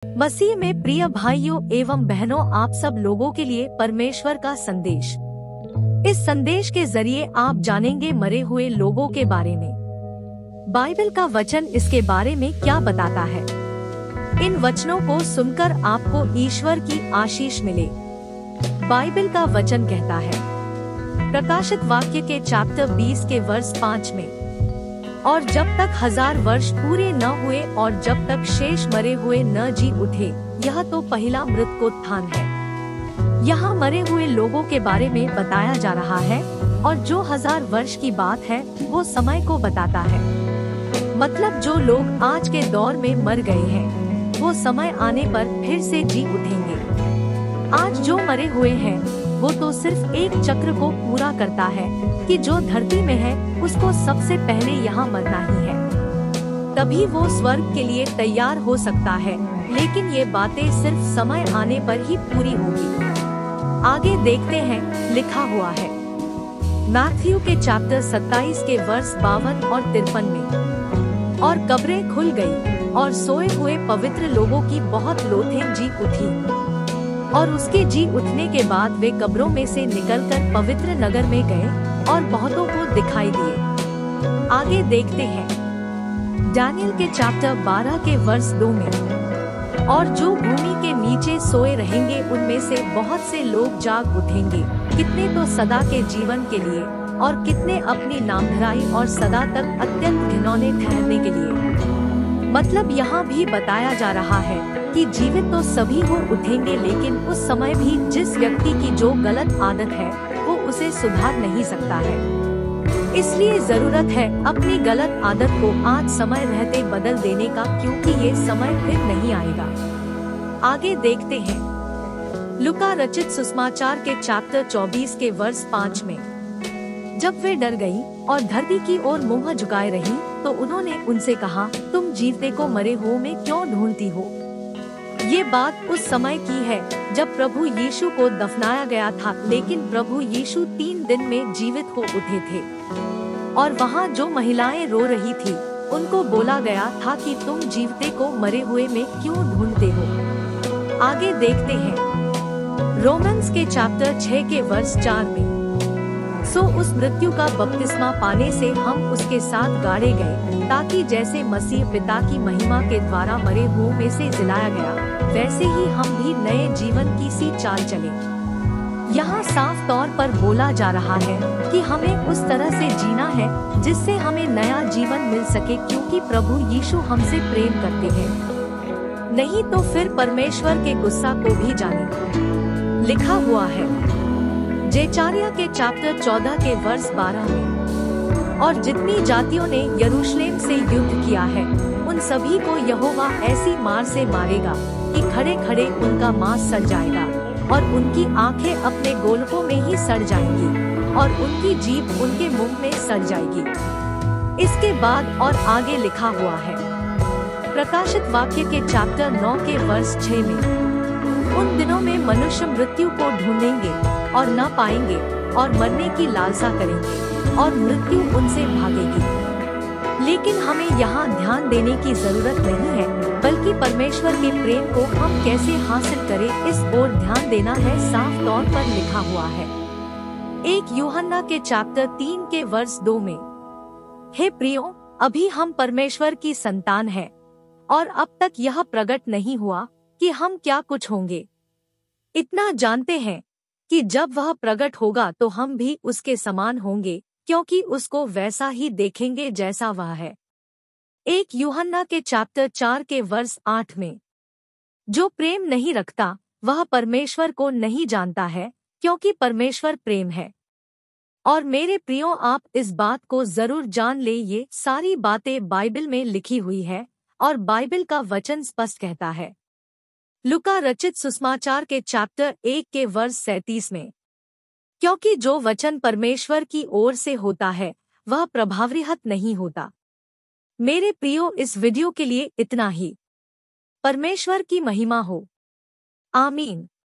मसीह में प्रिय भाइयों एवं बहनों, आप सब लोगों के लिए परमेश्वर का संदेश। इस संदेश के जरिए आप जानेंगे मरे हुए लोगों के बारे में। बाइबल का वचन इसके बारे में क्या बताता है। इन वचनों को सुनकर आपको ईश्वर की आशीष मिले। बाइबल का वचन कहता है प्रकाशित वाक्य के चैप्टर 20 के वर्ष 5 में, और जब तक 1000 वर्ष पूरे न हुए और जब तक शेष मरे हुए न जी उठे, यह तो पहला मृत्युत्थान है। यहाँ मरे हुए लोगों के बारे में बताया जा रहा है, और जो 1000 वर्ष की बात है वो समय को बताता है। मतलब जो लोग आज के दौर में मर गए हैं, वो समय आने पर फिर से जी उठेंगे। आज जो मरे हुए हैं वो तो सिर्फ एक चक्र को पूरा करता है कि जो धरती में है उसको सबसे पहले यहाँ मरना ही है, तभी वो स्वर्ग के लिए तैयार हो सकता है। लेकिन ये बातें सिर्फ समय आने पर ही पूरी होगी। आगे देखते हैं, लिखा हुआ है मैथ्यू के चैप्टर 27 के वर्ष 52 और 53 में, और कब्रें खुल गई और सोए हुए पवित्र लोगों की बहुत लोथें जी उठी, और उसके जी उठने के बाद वे कब्रों में से निकलकर पवित्र नगर में गए और बहुतों को दिखाई दिए। आगे देखते हैं दानियल के चैप्टर 12 के वर्ष 2 में, और जो भूमि के नीचे सोए रहेंगे उनमें से बहुत से लोग जाग उठेंगे, कितने तो सदा के जीवन के लिए और कितने अपनी नामधराई और सदा तक अत्यंत घिनौने ठहरने के लिए। मतलब यहाँ भी बताया जा रहा है कि जीवित तो सभी हो उठेंगे, लेकिन उस समय भी जिस व्यक्ति की जो गलत आदत है वो उसे सुधार नहीं सकता है। इसलिए जरूरत है अपनी गलत आदत को आज समय रहते बदल देने का, क्योंकि ये समय फिर नहीं आएगा। आगे देखते हैं लूका रचित सुसमाचार के चैप्टर 24 के वर्ष 5 में, जब वे डर गई और धरती की ओर मुंह झुकाए रही, तो उन्होंने उनसे कहा, तुम जीवते को मरे हुओं में क्यों ढूंढती हो। ये बात उस समय की है जब प्रभु यीशु को दफनाया गया था, लेकिन प्रभु यीशु 3 दिन में जीवित हो उठे थे। और वहाँ जो महिलाएं रो रही थी उनको बोला गया था कि तुम जीवते को मरे हुए में क्यों ढूंढते हो। आगे देखते हैं रोमन्स के चैप्टर 6 के वर्ष 4 में, सो उस मृत्यु का बपतिस्मा पाने से हम उसके साथ गाड़े गए, ताकि जैसे मसीह पिता की महिमा के द्वारा मरे हुओं में से जिलाया गया, वैसे ही हम भी नए जीवन की सी चाल चले। यहाँ साफ तौर पर बोला जा रहा है कि हमें उस तरह से जीना है जिससे हमें नया जीवन मिल सके, क्योंकि प्रभु यीशु हमसे प्रेम करते हैं। नहीं तो फिर परमेश्वर के गुस्सा को भी जाने। लिखा हुआ है जकरिया के चैप्टर 14 के वर्ष 12 में, और जितनी जातियों ने यरूशलेम से युद्ध किया है उन सभी को यहोवा ऐसी मार से मारेगा कि खड़े खड़े उनका मांस सड़ जाएगा, और उनकी आंखें अपने गोलकों में ही सड़ जाएंगी, और उनकी जीभ उनके मुंह में सड़ जाएगी। इसके बाद और आगे लिखा हुआ है प्रकाशित वाक्य के चैप्टर 9 के वर्ष 6 में, उन दिनों में मनुष्य मृत्यु को ढूंढेंगे और न पाएंगे, और मरने की लालसा करेंगे और मृत्यु उनसे भागेगी। लेकिन हमें यहाँ ध्यान देने की जरूरत नहीं है, बल्कि परमेश्वर के प्रेम को हम कैसे हासिल करें इस ओर ध्यान देना है। साफ तौर पर लिखा हुआ है 1 यूहन्ना के चैप्टर 3 के वर्ष 2 में, हे प्रियो, अभी हम परमेश्वर की संतान हैं, और अब तक यह प्रकट नहीं हुआ कि हम क्या कुछ होंगे। इतना जानते हैं कि जब वह प्रकट होगा तो हम भी उसके समान होंगे, क्योंकि उसको वैसा ही देखेंगे जैसा वह है। 1 यूहन्ना के चैप्टर 4 के वर्ष 8 में, जो प्रेम नहीं रखता वह परमेश्वर को नहीं जानता है, क्योंकि परमेश्वर प्रेम है। और मेरे प्रियो, आप इस बात को जरूर जान ले, ये सारी बातें बाइबल में लिखी हुई है, और बाइबल का वचन स्पष्ट कहता है लूका रचित सुसमाचार के चैप्टर 1 के वर्ष 37 में, क्योंकि जो वचन परमेश्वर की ओर से होता है वह प्रभावरहित नहीं होता। मेरे प्रियो, इस वीडियो के लिए इतना ही। परमेश्वर की महिमा हो। आमीन।